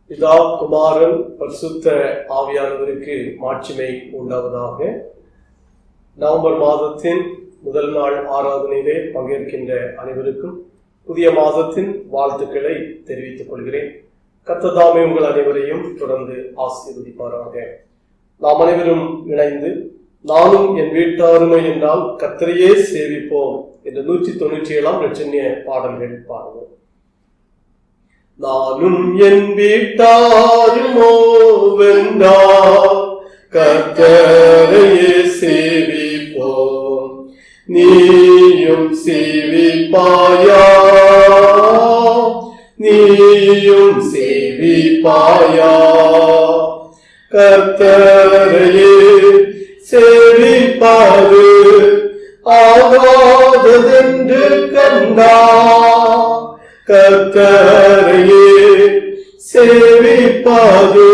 பிதா குமாரன் பரிசுத்த ஆவியானவருக்கு மாட்சிமை உண்டாவதாக. நவம்பர் மாதத்தின் முதல் நாள் ஆராதனையிலே பங்கேற்கின்ற அனைவருக்கும் புதிய மாதத்தின் வாழ்த்துக்களை தெரிவித்துக் கொள்கிறேன். கர்த்தர் தாமே உங்கள் அனைவரையும் தொடர்ந்து ஆசீர்வதிப்பாராக. நாம் அனைவரும் இணைந்து நானும் என் வீட்டாருமை என்றால் கர்த்தரையே சேவிப்போம் என்ற 197 இரட்சணிய பாடல்கள் பாடுவோம். நானும் என் வீட்டாருமோ வென்றால் கர்த்தரையே சேவிப்போம், நீயும் சேவிப்பாயா, நீயும் சேவிப்பாயா. கர்த்தரையே சேவிப்பது ஆகாததென்று கண்டா, கர்த்தரையே சேவிப்பது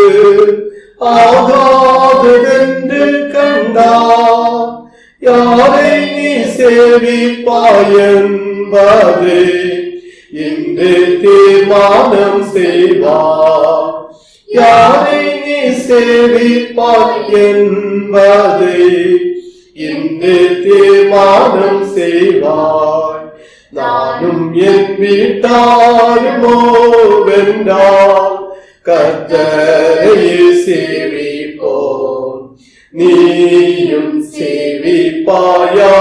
ஆகாததென்று கண்டா. யாரை நீ சேவிப்பாய் என்பது இன்று தீர்மானம் செய்வார். யாரை நீ சேவிப்பாய் என்பது இன்று தீர்மானம் செய்வாய். நானும் என் வீட்டாருமோ வென்றால் கர்த்தரையே சேவிப்போம், நீயும் சேவிப்பாயா,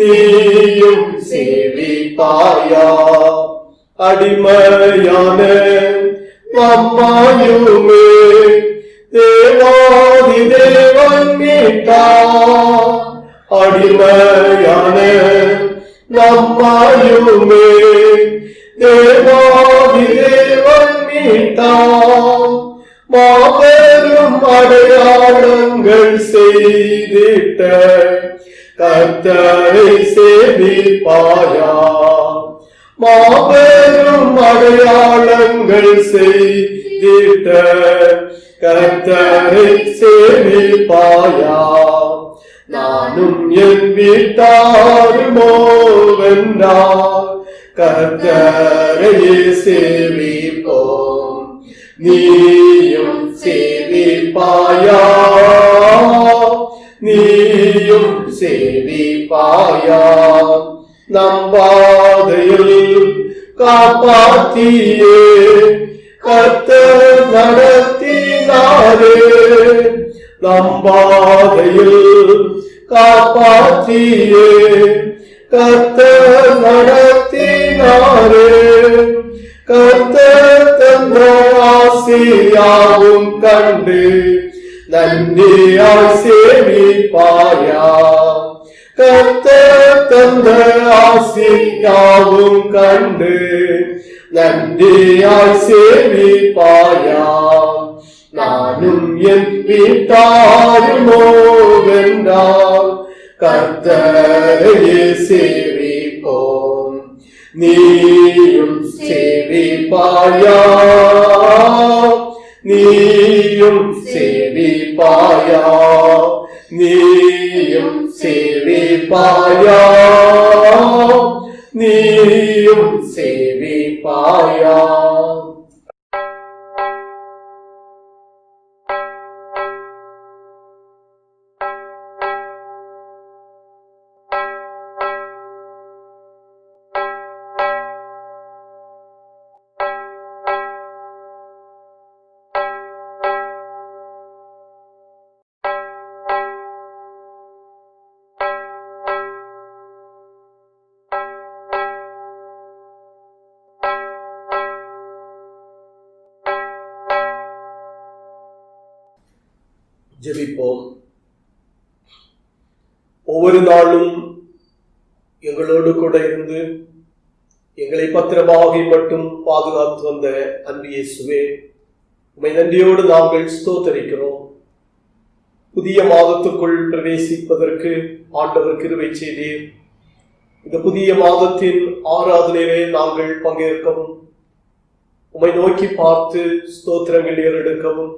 நீயும் சேவிப்பாயா. அடிமையான நம்மாயுமே தேவாதி தேவன் மீட்டார். அடிமையான நம்மாயுமே தேவாதி தேவன் மீட்டார். மாபெரும் அடையாளங்கள் செய்திட்ட கர்த்தரை சேவிப்பாயா. மாபெரும் அடையாளங்கள் செய்திட்ட கர்த்தரை சேவிப்பாயா. நானும் என் வீட்டாருமோ வென்றால் கர்த்தரையே சேவிப்போம், நீயும் சேவிப்பாயா, நீயும் சேவிப்பாயா. நம்பாதையில் காப்பாற்றியே கர்த்தர் நடத்தினாரே. நம்பாதையில் காப்பாற்றியே கர்த்தர் நடத்தினாரே. கர்த்தர் தந்த ஆசீர்வாதம் கண்டு நன்றியாய் சேவிப்பாயா. கர்த்தர் தந்த ஆசீர்வாதம் கண்டு நன்றியாய் சேவிப்பாயா. நானும் என் வீட்டாருமோ வென்றால் கர்த்தரையே சேவிப்போம், நீயும் சேவிப்பாயா, நீயும் சேவிப்பாயா, நீயும் சேவிப்பாயா, நீயும் சேவிப்பாயா. ஜெபிப்போம். ஒவ்வொரு நாளும் எங்களோடு கூட இருந்து எங்களை பத்திரமாக மட்டும் பாதுகாத்து வந்த அன்பு இயேசுவே, உம்மை நன்றியோடு நாங்கள் ஸ்தோத்தரிக்கிறோம். புதிய மாதத்துக்குள் பிரவேசிப்பதற்கு ஆண்டவர் கிருபை செய்தீர். இந்த புதிய மாதத்தின் ஆராதனையிலே நாங்கள் பங்கேற்கவும், உம்மை நோக்கி பார்த்து ஸ்தோத்திரங்கள் ஏறெடுக்கவும்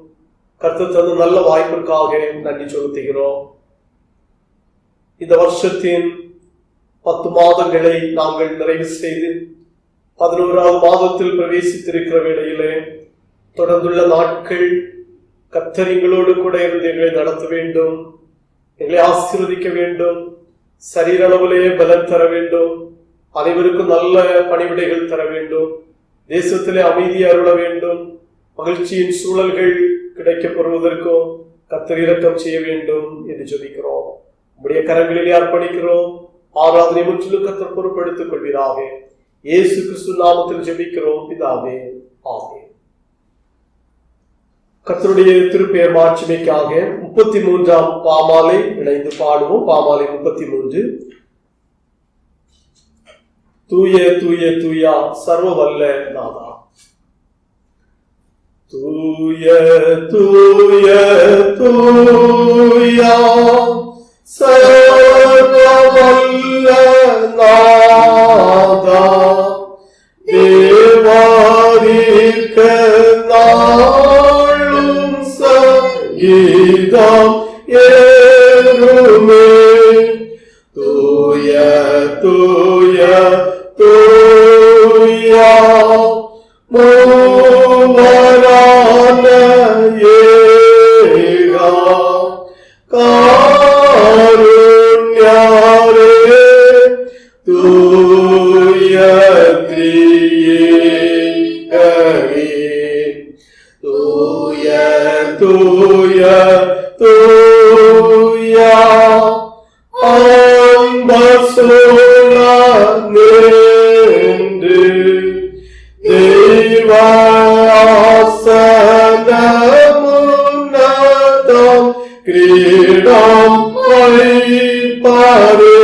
கர்த்தர் தந்த நல்ல வாய்ப்பிற்காக நன்றி செலுத்துகிறோம். இந்த வருஷத்தின் 10 மாதங்களை நாங்கள் நிறைவு செய்து 11வது மாதத்தில் பிரவேசித்திருக்கிற வேளையிலே தொடர்ந்துள்ள நாட்கள் கர்த்தர் எங்களோடு கூட இருந்து எங்களை நடத்த வேண்டும், எங்களை ஆசீர்வதிக்க வேண்டும், சரீர அளவிலே பலம் தர வேண்டும், அனைவருக்கும் நல்ல பணிவிடைகள் தர வேண்டும், தேசத்திலே அமைதி அருள வேண்டும், மகிழ்ச்சியின் சூழல்கள் கிடைக்கப்படுவதற்கும் கர்த்தர் இரக்கம் செய்ய வேண்டும் என்று ஜெபிக்கிறோம். உம்முடைய கரங்களிலே அர்ப்பணிக்கிறோம். ஆராதனை முற்றிலும் கர்த்தர் பொறுப்பெடுத்துக் கொள்வீராக. இயேசு கிறிஸ்து நாமத்தில் ஜெபிக்கிறோம் பிதாவே, ஆமென். கர்த்தருடைய திருப்பெயர் மாட்சிமைக்காக 33ஆம் பாமாலை இணைந்து பாடுவோம். பாமாலை 33. தூய தூய தூயா சர்வ வல்ல நாதா. தூய தூய தூயா சர்வ வல்ல நாதா, தேவாதிக்க நாளும் சங்கீதம் ஏறுமே. தூய தூய தூயா மூவரான ஏகா காருண்யாரே, தூய திரியேகவே. தூய தூய தூயா அன்பசுலனேன்று தேவாசனமுன்னதம் கிரீடம் வைப்பாரே.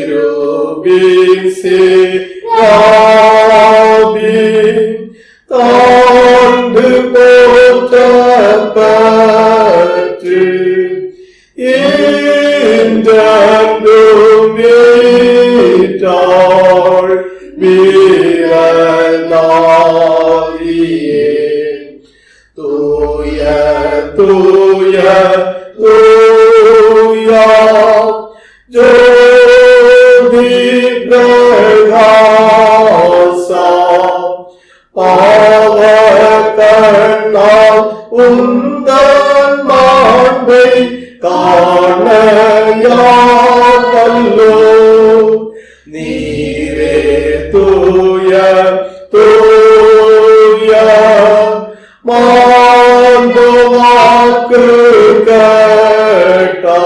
கேருபீன் சேராபீன் தாழ்ந்து போற்றப்பட்டு இன்றென்றும் வீட்டாள் வீரநாதியே. தூய தூய தூயா ஜோதி பிரகாசா, பாவகண்ணால் உந்தன் மாண்பை காணயாவல்லோ. நீரே தூய தூயா மாண்பு வாக்கு கேட்டா,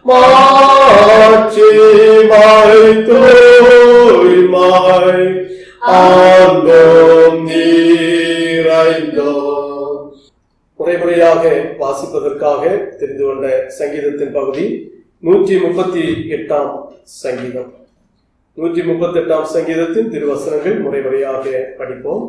மாட்சிமை தூய்மை ஆண்டோம் நீரைந்தோம். முறைமுறையாக வாசிப்பதற்காக தெரிந்து கொண்ட சங்கீதத்தின் பகுதி 138ஆம் சங்கீதம். 138ஆம் சங்கீதத்தின் திருவசனங்கள் முறைமுறையாக படிப்போம்.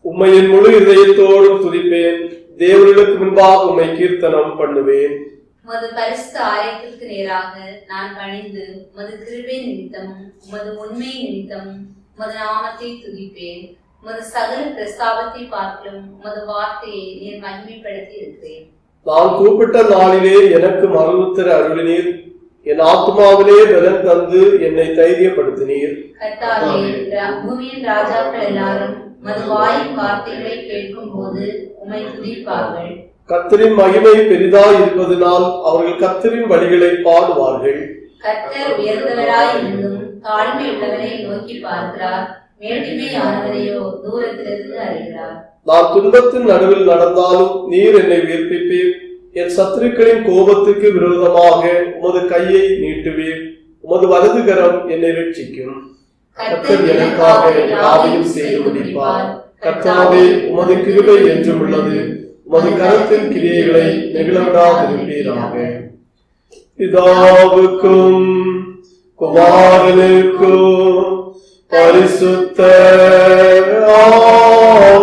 உம்மை என் முழு இதயத்தோடு துதிப்பேன், தேவர்களுக்கு முன்பாக உம்மை கீர்த்தனம் பண்ணுவேன். உமது பரிசுத்த ஆலயத்திற்கு நேராக நான் பணிந்து உமது கிருபை நிமித்தமும் உமது உண்மை நிமித்தமும் உமது நாமத்தை துதிப்பேன். உமது சகல பிரஸ்தாபத்தை பார்க்கலும் உமது வார்த்தையை நீர் மகிமைப்படுத்தி இருக்கிறேன். நான் கூப்பிட்ட நாளிலே எனக்கு மறுஉத்தர அருளினீர், என் ஆத்மாவிலே பலன் தந்து என்னை தைரியப்படுத்தினீர். கர்த்தாவே, பூமியின் ராஜாக்கள் எல்லாரும் உமது வாயின் வார்த்தைகளை கேட்கும் போது உம்மை துதிப்பார்கள். கர்த்தரின் மகிமை பெரிதாய் இருப்பதனால் அவர்கள் கர்த்தரின் வழிகளை பாடுவார்கள். கர்த்தர் உயர்ந்தவராய் இருந்தும் தாழ்மை உள்ளவரை நோக்கி பார்க்கிறார், மேட்டிமையானவரையோ தூரத்திலிருந்து அறிகிறார். நான் துன்பத்தின் நடுவில் நடந்தாலும் நீர் என்னை உயிர்ப்பிப்பீர். என் சத்துருக்களின் கோபத்துக்கு விரோதமாக உமது கையை நீட்டுவீர். உமது வலது கரம் என்னை ரட்சிக்கும். கர்த்தர் எனக்காக யாவையும் செய்து முடிப்பார். கர்த்தாவே, உமது கிருபை என்றும் உள்ளது. உமது கரத்தின் கிரியைகளை நெகிழவிடாதிருப்பீராக. பிதாவுக்கும் குமாரனுக்கும் பரிசுத்த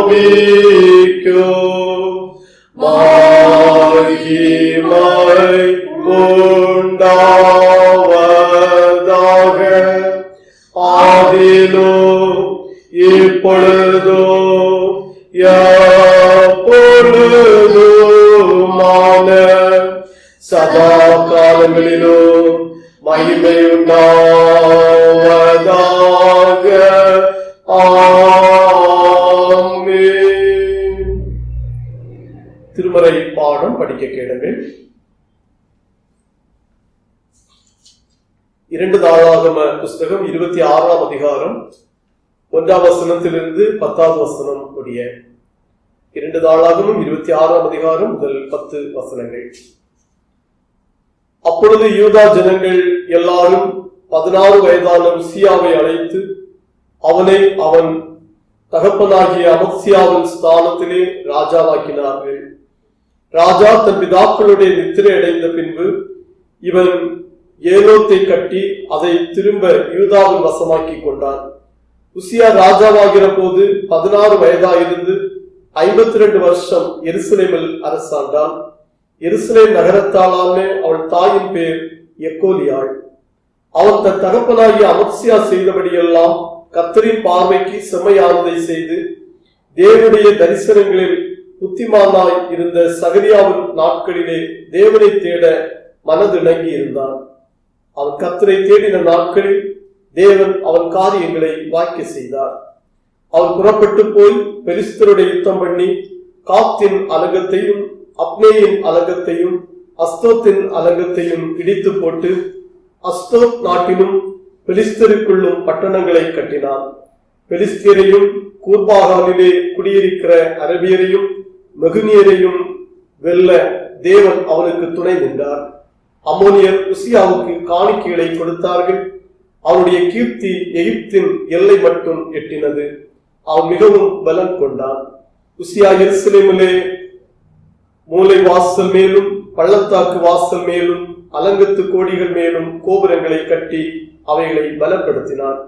ஆவிக்கும் மகிமை உண்டாவதாக. ஆதியிலும் இப்பொழுதும் எப்பொழுதும் சதா காலங்களிலும் மகிமை உண்டாவதாக. ஆமென். திருமறை பாடம் படிக்க கேளுங்கள். 2 நாளாகம புஸ்தகம் 26ஆம் அதிகாரம் 1ஆம் வசனத்திலிருந்து 10ஆம் வசனம் முடிய. 2 நாளாகமும் 26ஆம் அதிகாரம் முதல் 10 வசனங்கள். அப்பொழுது யூதா ஜனங்கள் எல்லாரும் 16 வயதான உசியாவை அழைத்து அவனை அவன் தகப்பனாகிய அமத்சியாவின் ஸ்தானத்திலே ராஜாவாக்கினார்கள். ராஜா தன் பிதாக்களுடைய நித்திரை அடைந்த பின்பு இவன் ஏலோத்தை கட்டி அதை திரும்ப யூதாவின் வசமாக்கி கொண்டான். உசியா ராஜாவாகிற போது 16 வயதாயிருந்து 52 வருஷம் எருசலேமில் அரசாண்டான். எருசலேம் நகரத்தாலான அவள் தாயின் பேர் எக்கோலியாள். அவன் தன் தகப்பனாகிய அமத்சியா செய்தபடியெல்லாம் கர்த்தரின் பார்வைக்கு செம்மையானதை செய்து தேவனுடைய தரிசனங்களில் புத்திமானாய் இருந்த சகரியாவின் நாட்களிலே தேவனை தேட மனதிணங்கி இருந்தான். அவன் கர்த்தரை தேடின நாட்களில் தேவன் அவன் காரியங்களை வாய்க்க செய்தார். அவன் புறப்பட்டு போய் பெலிஸ்தருடைய யுத்தம் பண்ணி காத்தின் அலங்கத்தையும் அப்னேயின் அலங்கத்தையும் அஸ்தோத்தின் அலங்கத்தையும் இடித்து போட்டு அஸ்தோத் நாட்டிலும் பெலிஸ்தருக்குள்ளும் பட்டணங்களை கட்டினான். பெலிஸ்தியரையும் கூர்பாகானிலே குடியிருக்கிற அரபியரையும் மெகுனியரையும் வெல்ல தேவன் அவனுக்கு துணை நின்றார். அம்மோனியர் உசியாவுக்கு காணிக்கைகளை கொடுத்தார்கள். அவனுடைய கீர்த்தி எகிப்தின் எல்லை மட்டும் எட்டினது. அவன் மிகவும் பலம் கொண்டான். உசியா எருசலேமிலே மூலை வாசல் மேலும் பள்ளத்தாக்கு வாசல் மேலும் அலங்கத்து கோடிகள் மேலும் கோபுரங்களை கட்டி அவைகளை பலப்படுத்தினான்.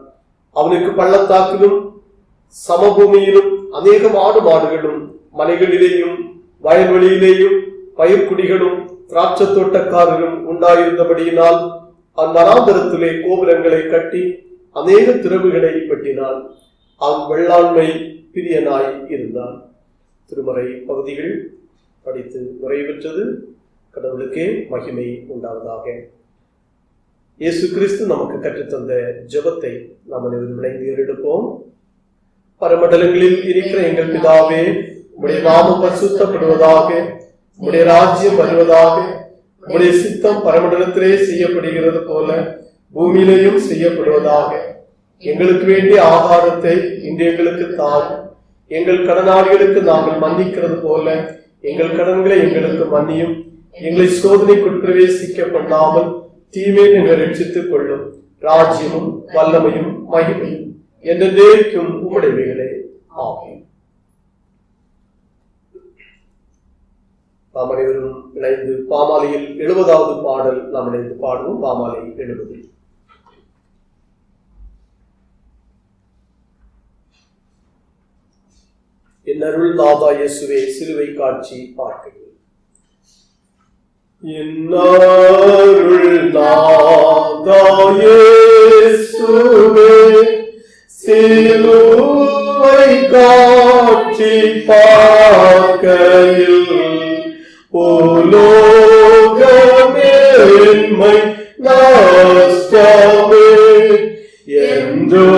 அவனுக்கு பள்ளத்தாக்கிலும் சமபூமியிலும் அநேகம் ஆடு மாடுகளும் மலைகளிலேயும் வயல்வெளியிலேயும் பயிர்க்குடிகளும் திராட்சை தோட்டக்காரரும் உண்டாயிருந்தபடியினால் அந்நராந்தரத்திலே கோபுரங்களை கட்டி அநேக திறவுகளை வெட்டினான். அவன் வெள்ளாண்மை பிரியனாய் இருந்தான். திருமறை பகுதிகள் படித்து நிறைவேற்றது. கடவுளுக்கே மகிமை உண்டாவதாக. இயேசு கிறிஸ்து நமக்கு கற்றுத்தந்த ஜெபத்தை நாம் அனைவரும் இணைந்து ஏறெடுப்போம். பரமண்டலங்களில் இருக்கிற எங்கள் பிதாவே, உம்முடைய நாமம் பரிசுத்தப்படுவதாக, உம்முடைய ராஜ்யம் வருவதாக, உம்முடைய சித்தம் பரமண்டலத்திலே செய்யப்படுகிறது போல பூமியிலேயும் செய்யப்படுவதாக. எங்களுக்கு வேண்டிய ஆகாரத்தை இன்று எங்களுக்கு தாரும். எங்கள் கடனாளிகளுக்கு நாங்கள் மன்னிக்கிறது போல எங்கள் கடன்களை எங்களுக்கு மன்னியும். எங்களை சோதனைக்குள் பிரவேசிக்க பண்ணாமல் தீமையை நீங்கள் ரட்சித்துக் கொள்ளும். ராஜ்யமும் வல்லமையும் மகிமையும் என்றென்றைக்கும் உம்முடையவைகளே. ஆமென். நாம் அனைவரும் இணைந்து பாமாலையில் 70வது பாடல் நாம் இணைந்து பாடுவோம். பாமாலை 70. என் அருள் நாதா இயேசுவே, சிலுவை காட்சி பார்க்கிறேன். என் அருள் நாதா இயேசுவே, சிலுவை காட்சி பார்க்கையில் உலோகமேன்மை நஷ்டமே என்றுணர்ந்தேன்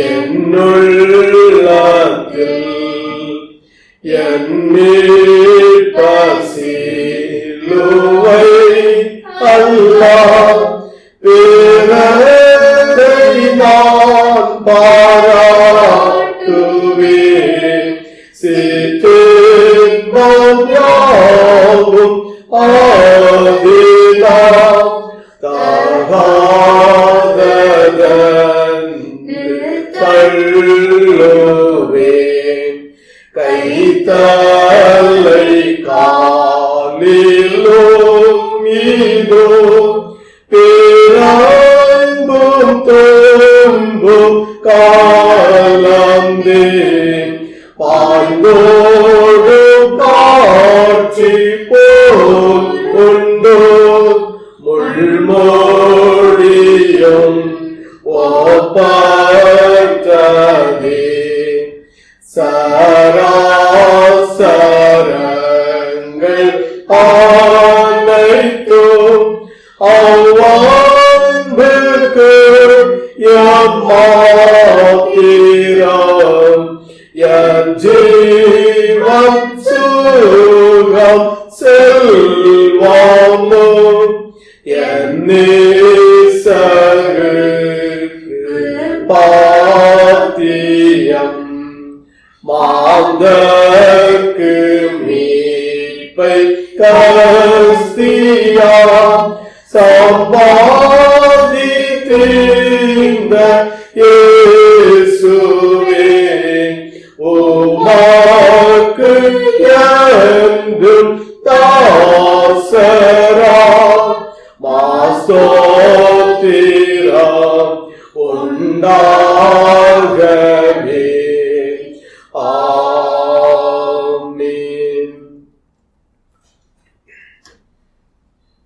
என்னுள்ளத்தில். என் மீட்பர் சிலுவை அல்லால் பிறரை நான் பாராட்டுவேன். சிற்றின்பம் யாவும் ஆதினாம் தகாததென்று தள்ளுவேன். கைத்தலை காலிலும் மீதோ பிறன்பும் துன்பும் கலந்தேன். பாய்ந்தோடு காட்சி போல் உண்டோ முள்மொழியும் ஒப்பற்றதே. சராசரங்கள் சுகம் செல்வமும் பாத்தியம் மாந்தர்க்கு மீட்பை கஸ்தியாம் சம்பாதித்திருந்த இயேசுவே உமக்கு என்றும் தாசராம் மாஸ்தோத்திரம் உண்டாகவே. ஆமென்.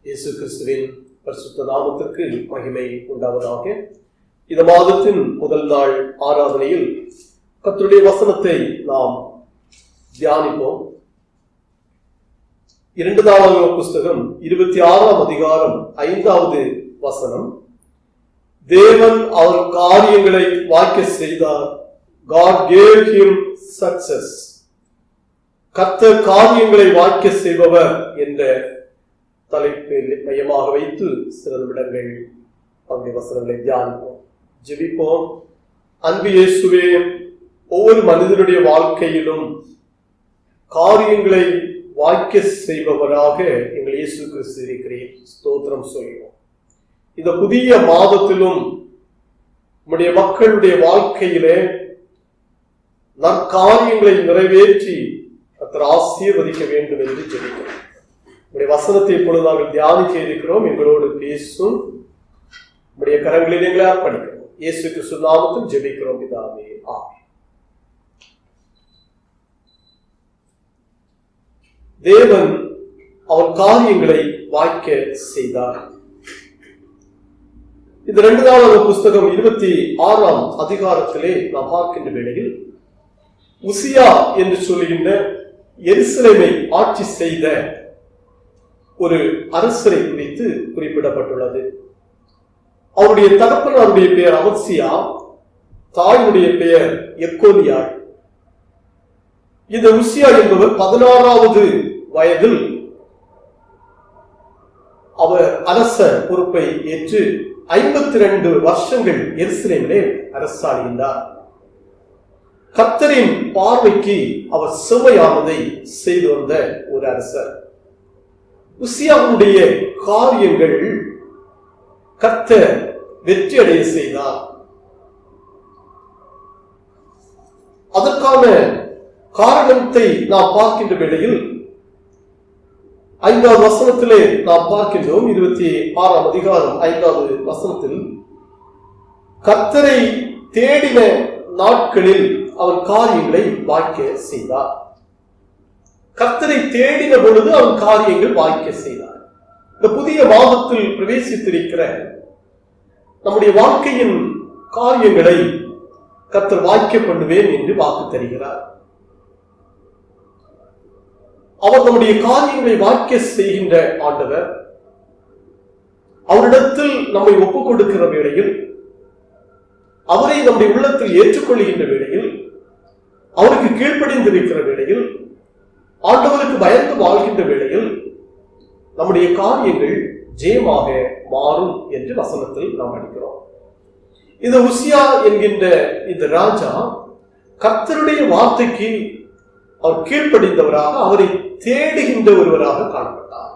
இயேசு கிறிஸ்துவின் பரிசுத்த நாமத்திற்கு மகிமை உண்டாவதாக. இந்த மாதத்தின் முதல் நாள் ஆராதனையில் கர்த்தருடைய வசனத்தை நாம் தியானிப்போம். 2 புஸ்தகம் 26 அதிகாரம் 5வது வசனம். தேவன் அவர் காரியங்களை வாய்க்க செய்தார். God gave him success. கர்த்தர் காரியங்களை வாய்க்க செய்பவர் என்ற தலைப்பில் மையமாக வைத்து சில நிமிடங்கள் அவருடைய வசனங்களை தியானிப்போம், ஜெபிப்போம். அன்பு இயேசுவே, ஒவ்வொரு மனிதனுடைய வாழ்க்கையிலும் காரியங்களை வாய்க்க செய்பவராக எங்கள் இயேசு கிறிஸ்து இருக்கிறேன். ஸ்தோத்திரம் சொல்கிறோம். இந்த புதிய மாதத்திலும் நம்முடைய மக்களுடைய வாழ்க்கையிலே நற்காரியங்களை நிறைவேற்றி கர்த்தர் ஆசீர்வதிக்க வேண்டும் என்று ஜெபிக்கிறோம். உடைய வசனத்தை இப்பொழுது நாங்கள் தியானிக்க இருக்கிறோம். எங்களோடு பேசும் உடைய கரங்களில் எங்களை அர்ப்பணிக்கிறோம். இயேசு கிறிஸ்து நாமத்தில் ஜெபிக்கிறோம் பிதாவே, ஆமென். தேவன் அவர் காரியங்களை வாய்க்க செய்தார். இந்த 2வது புஸ்தகம் 26 அதிகாரத்திலே நாம் பார்க்கின்ற வேளையில் உசியா என்று சொல்லுகின்ற எருசலேமை ஆட்சி செய்த ஒரு அரசரை குறித்து குறிப்பிடப்பட்டுள்ளது. அவருடைய தகப்பனாருடைய பெயர் அமத்சியா, தாயுடைய பெயர் எக்கோனியாள். இந்த உசியா என்பவர் 16வது வயதில் அவர் அரச பொறுப்பை ஏற்று 52 வருஷங்கள் எருசலேமிலே அரசாளுகின்றார். கர்த்தரின் பார்வைக்கு அவர் செம்மையானதை செய்து வந்த ஒரு அரசர். உசியாவுடைய காரியங்கள் கர்த்தர் வெற்றி அடைய செய்தார். அதற்கான காரணத்தை நாம் பார்க்கின்ற வேளையில் 5வது வசனத்திலே நாம் பார்க்கின்றோம். 26 அதிகாரம் 5வது வசனத்தில் கர்த்தரை தேடின நாட்களில் அவர் காரியங்களை வாய்க்க செய்தார். கர்த்தரை தேடின பொழுது அவன் காரியங்கள் வாய்க்க செய்தார். இந்த புதிய மாதத்தில் பிரவேசித்திருக்கிற நம்முடைய வாழ்க்கையின் காரியங்களை கர்த்தர் வாய்க்க பண்ணுவேன் என்று வாக்கு தருகிறார். அவர் நம்முடைய காரியங்களை வாய்க்க செய்கின்ற ஆண்டவர். அவரிடத்தில் நம்மை ஒப்புக் கொடுக்கிற வேளையில், அவரை நம்முடைய உள்ளத்தில் ஏற்றுக்கொள்கின்ற வேளையில், அவருக்கு கீழ்ப்படிந்திருக்கிற வேளையில், ஆண்டவருக்கு பயந்து வாழ்கின்ற வேளையில் நம்முடைய காரியங்கள் ஜெயமாக மாறும் என்று வசனத்தில் நாம் படிக்கிறோம். இந்த உசியா என்கின்ற இந்த ராஜா கர்த்தருடைய வார்த்தைக்கு அவர் கீழ்ப்படிந்தவராக, அவரை தேடுகின்ற ஒருவராக காணப்பட்டார்.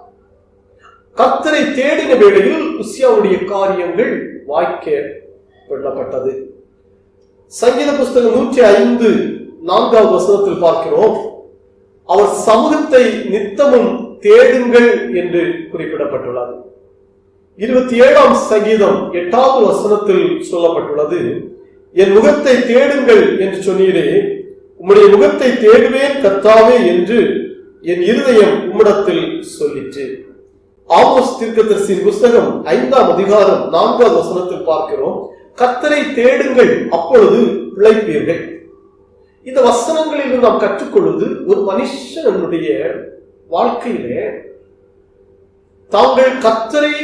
கர்த்தரை தேடின வேளையில் உசியாவுடைய காரியங்கள் வாய்க்க பண்ணப்பட்டது. சங்கீத புஸ்தகம் 105 4வது வசனத்தில் பார்க்கிறோம், அவர் சமூகத்தை நித்தமும் தேடுங்கள் என்று குறிப்பிடப்பட்டுள்ளது. 27ஆம் சங்கீதம் 8வது வசனத்தில் சொல்லப்பட்டுள்ளது, என் முகத்தை தேடுங்கள் என்று சொன்னீரே, உம்முடைய முகத்தை தேடுவேன் கர்த்தாவே என்று என் இருதயம் உம்மிடத்தில் சொல்லிற்று. ஆமோஸ் தீர்க்கதரிசியின் புஸ்தகம் 5ஆம் அதிகாரம் 4வது வசனத்தில் பார்க்கிறோம், கர்த்தரை தேடுங்கள் அப்பொழுது பிழைப்பீர்கள். இந்த வசனங்களில் நாம் கற்றுக்கொள்வது, ஒரு மனுஷனுடைய வாழ்க்கையிலே தாங்கள் கர்த்தரை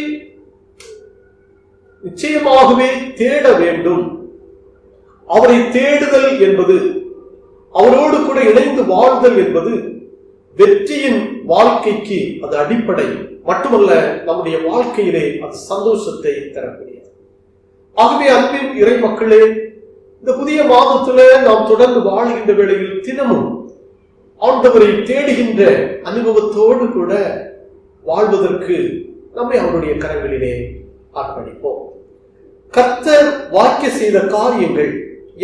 நிச்சயமாகவே தேட வேண்டும். அவரை தேடுதல் என்பது, அவரோடு கூட இணைந்து வாழ்தல் என்பது வெற்றியின் வாழ்க்கைக்கு அது அடிப்படை மட்டுமல்ல, நம்முடைய வாழ்க்கையிலே அது சந்தோஷத்தை தரக்கூடியது. ஆகவே அன்பின் இறை மக்களே, இந்த புதிய மாதத்துல நாம் தொடர்ந்து வாழ்கின்ற வேளையில் தினமும் ஆண்டவரை தேடுகின்ற அனுபவத்தோடு கூட வாழ்வதற்கு நம்மை அவருடைய கரங்களிலே அர்ப்பணிப்போம். கர்த்தர் வாக்கிய செய்த காரியங்கள்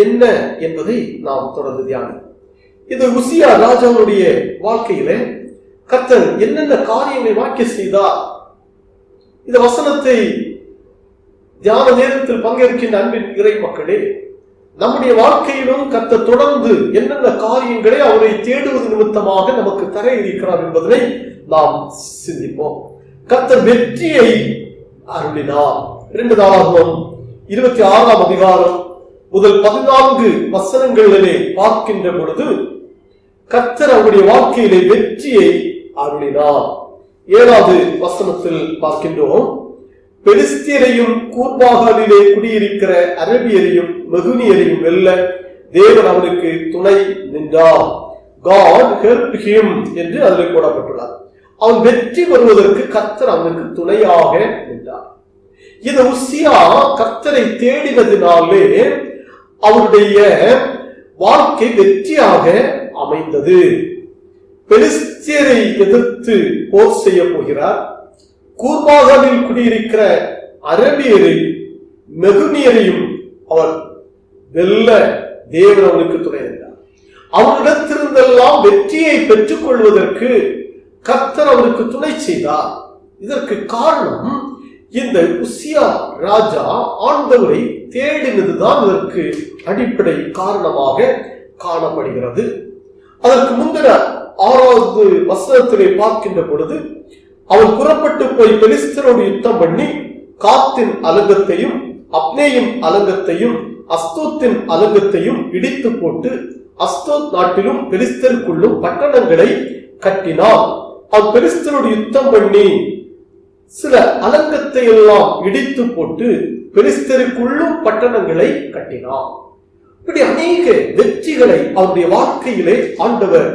என்ன என்பதை நாம் தொடர்ந்து தியானம். இது உசியா ராஜாவுடைய வாழ்க்கையிலே கர்த்தர் என்னென்ன காரியங்களை வாக்கிய செய்தார். இந்த வசனத்தை தியான நேரத்தில் பங்கேற்கின்ற அன்பின் இறை மக்களே, நம்முடைய வாழ்க்கையிலும் கர்த்தர் தொடர்ந்து என்னென்ன காரியங்களை அவரை தேடுவது நிமித்தமாக நமக்கு தர இருக்கிறார் என்பதனை நாம் சிந்திப்போம். கர்த்தர் வெற்றியை அருளினார். 2 நாளாகமம் 26ஆம் அதிகாரம் முதல் 14 வசனங்களிலே பார்க்கின்ற பொழுது கர்த்தர் அவருடைய வாழ்க்கையிலே வெற்றியை அருளினார். 7வது வசனத்தில் பார்க்கின்றோம், பெலிஸ்தியரையும் கூர்பாகாலிலே குடியிருக்கிற அரபியரையும் மெகுனியரையும் வெல்ல தேவன் அவனுக்கு துணை நின்றார். God helped him என்று அதில் போடப்பட்டுள்ளார். அவன் வெற்றி பெறுவதற்கு கர்த்தர் அவனுக்கு துணையாக நின்றார். இந்த உசியா கர்த்தரை தேடினதினாலே அவருடைய வாழ்க்கை வெற்றியாக அமைந்தது. பெலிஸ்தியரை எதிர்த்து போர் செய்ய போகிறார். கூர்பாகாலில் குடியிருக்கிற அரபியரை மெகுனியரையும் அவர் வெல்ல தேவன் அவனுக்கு துணை நின்றார். அவனிடத்திலிருந்தெல்லாம் வெற்றியை பெற்றுக் கொள்வதற்கு கர்த்தர் அவருக்கு துணை செய்தார். இதற்கு காரணம் இந்த உசியா ராஜா ஆண்டவரை தேடினதுதான் இதற்கு அடிப்படை காரணமாக காணப்படுகிறது. அதற்கு முந்தின 6வது வசனத்திலே பார்க்கின்ற பொழுது, அவன் புறப்பட்டு போய் பெலிஸ்தரோடு யுத்தம் பண்ணி காத்தின் அலங்கத்தையும் அப்னேயின் அலங்கத்தையும் அஸ்தோத்தின் அலங்கத்தையும் இடித்து போட்டு அஸ்தோத் நாட்டிலும் பெலிஸ்தருக்குள்ளும் பட்டணங்களை கட்டினான். அவன் பெலிஸ்தரோடு யுத்தம் பண்ணி சில அலங்கத்தை எல்லாம் இடித்து போட்டு பெலிஸ்தருக்குள்ளும் பட்டணங்களை கட்டினான். இப்படி அநேக வெற்றிகளை அவருடைய வாழ்க்கையிலே ஆண்டவர்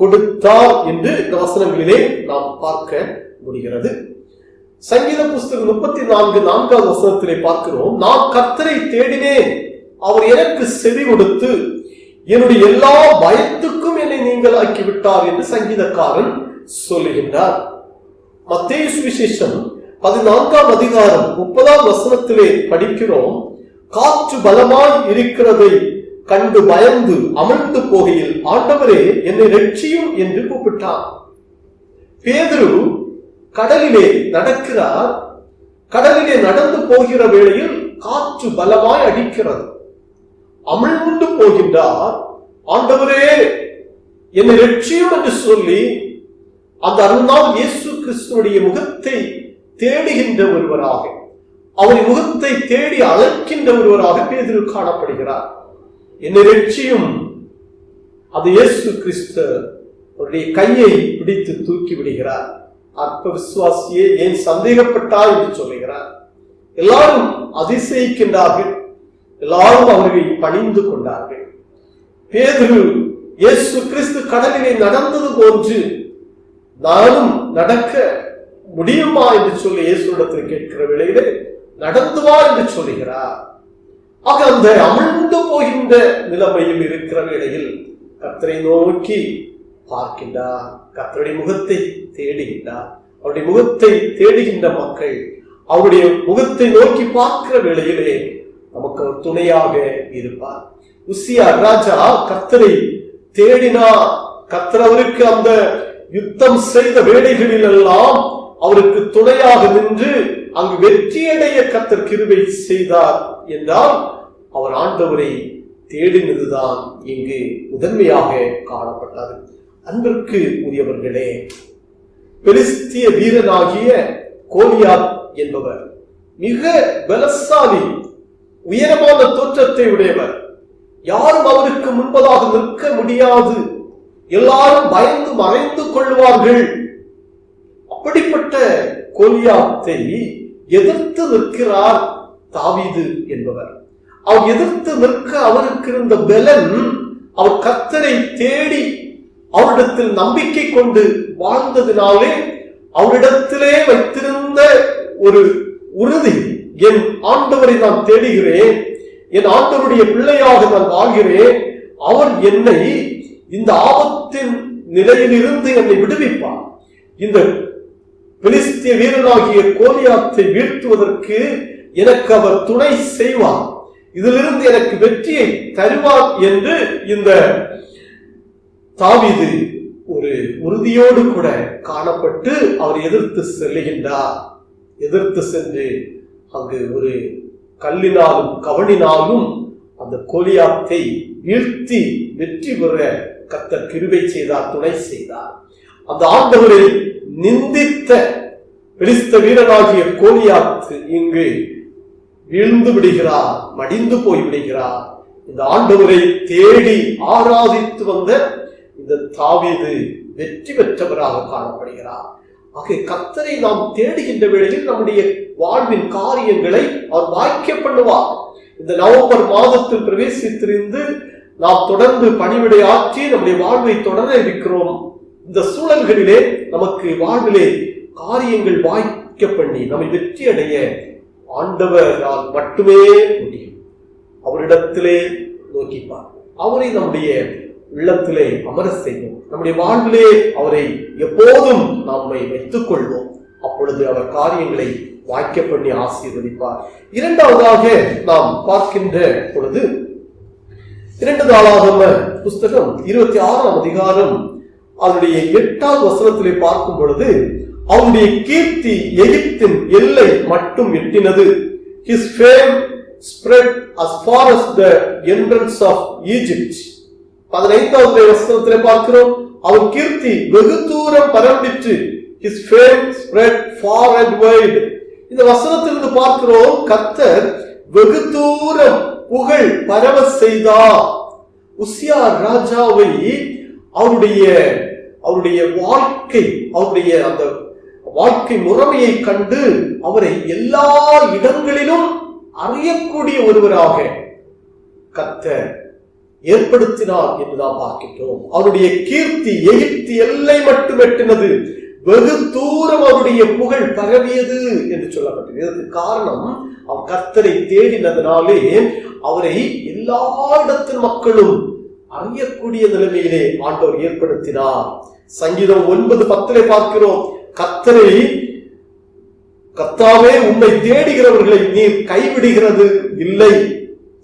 கொடுத்தார் என்று இந்த வசனங்களிலே நாம் பார்க்க முடிகிறது. சங்கீத புஸ்தகம் 34:4வது வசனத்திலே பார்க்கிறோம், நான் கர்த்தரை தேடினேன், அவர் எனக்கு செவி கொடுத்து என்னுடைய எல்லா பயத்துக்கும் என்னை நீங்கள் ஆக்கிவிட்டார் என்று சங்கீதக்காரன் சொல்லுகின்றார். மத்தேயு சுவிசேஷம் 14ஆம் அதிகாரம் 30ஆம் வசனத்திலே படிக்கிறோம், காற்று பலமாய் இருக்கிறதை கண்டு பயந்து அமர்ந்து போகையில் ஆண்டவரே என்னை ரட்சியும் என்று கூப்பிட்டார். பேதுரு கடலிலே நடக்கிறார். கடலிலே நடந்து போகிற வேளையில் காற்று பலமாய் அடிக்கிறது. அமிழ்ந்து போகின்றார். ஆண்டவரே என்னை ரட்சியும் என்று சொல்லி அந்த அருள்நாள் இயேசு கிறிஸ்துவுடைய முகத்தை தேடுகின்ற ஒருவராக, அவருடைய முகத்தை தேடி அழைக்கின்ற ஒருவராக பேதுரு காணப்படுகிறார். என்னை ரட்சியும். அது இயேசு கிறிஸ்து அவருடைய கையை பிடித்து தூக்கி விடுகிறார். அற்ப விசுவாசியே ஏன் சந்தேகப்பட்டார் என்று சொல்லுகிறார். எல்லாரும் அதிசயிக்கின்றார்கள். எல்லாரும் அவர்களை பணிந்து கொண்டார்கள். பேதுரு இயேசு கிறிஸ்து கடலிலே நடந்தது போன்று நானும் நடக்க முடியுமா என்று சொல்லி இயேசுவிடத்தில் கேட்கிற வேளையிலே நடந்து வா என்று சொல்லுகிறார். ஆக அந்த அமிழ்ந்து போகின்ற நிலைமையில் இருக்கிற வேளையில் கர்த்தரை நோக்கி பார்க்கின்றார். கர்த்தருடைய முகத்தை தேடுகின்றார். அவருடைய முகத்தை தேடுகின்ற மக்கள் அவருடைய முகத்தை நோக்கி பார்க்கிற வேளையிலே நமக்கு ஒரு துணையாக இருப்பார். உசியா ராஜா கர்த்தரை தேடினார். கர்த்தர் அவருக்கு அந்த யுத்தம் செய்த வேளைகளில் எல்லாம் அவருக்கு துணையாக நின்று அங்கு வெற்றியடைய கர்த்தர் கிருபை செய்தார் என்றால் அவர் ஆண்டவரை தேடினதுதான் இங்கு முதன்மையாக காணப்பட்டது. அன்பிற்கு உரியவர்களே, பெலிஸ்திய வீரனாகிய கோலியாத் என்பவர் மிக பலசாலி, உயரமான தோற்றத்தை உடையவர். யாரும் அவருக்கு முன்பதாக நிற்க முடியாது. எல்லாரும் பயந்து மறைந்து கொள்வார்கள். அப்படிப்பட்ட கோலியாத்தை எதிர்த்து நிற்கிறார் தாவீது என்பவர். அவர் எதிர்த்து நிற்க அவருக்கு இருந்த பலன், அவர் கர்த்தரை தேடி அவரிடத்தில் நம்பிக்கை கொண்டு வாழ்ந்ததினாலே அவரிடத்திலே வைத்திருந்த ஒரு உறுதி, என் ஆண்டவரை நான் தேடுகிறேன், என் ஆண்டவருடைய பிள்ளையாக நான் வாழ்கிறேன், அவர் என்னை இந்த ஆபத்தின் நிலையிலிருந்து என்னை விடுவிப்பார், இந்த பெலிஸ்திய வீரனாகிய கோலியாத்தை வீழ்த்துவதற்கு எனக்கு அவர் துணை செய்வார், இதிலிருந்து எனக்கு வெற்றியை தருவார் என்று இந்த தாவீது ஒரு உறுதியோடு கூட காணப்பட்டு அவர் எதிர்த்து செல்லுகின்றார். எதிர்த்து சென்று அங்கு ஒரு கல்லினாலும் கவனினாலும் அந்த கோலியாத்தை வீழ்த்தி வெற்றி பெற கர்த்தர் கிருபை செய்தார், துணை செய்தார். அந்த ஆண்டவரை நிந்தித்த பெலிஸ்த வீரனாகிய கோலியாத்து இங்கு வீழ்ந்து விடுகிறார், மடிந்து போய் விடுகிறார். இந்த ஆண்டவரை தேடி ஆராதித்து வந்த இந்த தாவீது வெற்றி பெற்றவராக காணப்படுகிறார். ஆக கர்த்தரை நாம் தேடுகின்ற வேளையில் நம்முடைய வாழ்வின் காரியங்களை அவர் வாய்க்க பண்ணுவார். இந்த நவம்பர் மாதத்தில் பிரவேசித்திருந்து நாம் தொடர்ந்து பணிவிடை ஆற்றி நம்முடைய வாழ்வை தொடர இருக்கிறோம். இந்த சூழல்களிலே நமக்கு வாழ்விலே காரியங்கள் வாய்க்க பண்ணி நம்மை வெற்றி அடைய ஆண்டவரால் மட்டுமே முடியும். அவரிடத்திலே நோக்கிப்பார், அவரை நம்முடைய உள்ளத்திலே அமர செய்வோம், நம்முடைய வாழ்விலே அவரை எப்போதும் நம்மை வைத்துக் கொள்வோம். அப்பொழுது அவர் காரியங்களை வாய்க்க பண்ணி ஆசீர்வதிப்பார். இரண்டாவதாக நாம் பார்க்கின்ற பொழுது 2 நாளாகம புஸ்தகம் 26ஆம் அதிகாரம் அதனுடைய 8ஆம் வசனத்திலே பார்க்கும் பொழுது அவனுடைய கீர்த்தி எகிப்தின் எல்லை மட்டும் எட்டினது. His fame spread as far as the entrance of Egypt. 15வது வசனத்திலே பார்க்கிறோம், அவன் கீர்த்தி வெகு தூரம் பரம்பிற்று. His fame spread far and wide. இந்த வசனத்திலிருந்து பார்க்கிறோம், கர்த்தர் வெகு தூரம் புகழ் பரவ செய்தார். உசியா ராஜாவை அவருடைய வாழ்க்கை, அவருடைய அந்த வாழ்க்கை முறைமையை கண்டு அவரை எல்லா இடங்களிலும் அறியக்கூடிய ஒருவராக கர்த்தர் ஏற்படுத்தினார் என்று நாம் பார்க்கின்றோம். அவருடைய கீர்த்தி எகிப்து எல்லை மட்டும் எட்டினது, வெகு தூரம் அவருடைய புகழ் பரவியது என்று சொல்லப்பட்டது. இதற்கு காரணம் அவர் கர்த்தரை தேடினதனாலே அவரை எல்லா இடத்தின் மக்களும் அறியக்கூடிய நிலைமையிலே ஆண்டவர் ஏற்படுத்தினார். சங்கீதம் 9:10 பார்க்கிறோம், கர்த்தாவே உம்மை தேடுகிறவர்களை நீர் கைவிடுகிறது இல்லை.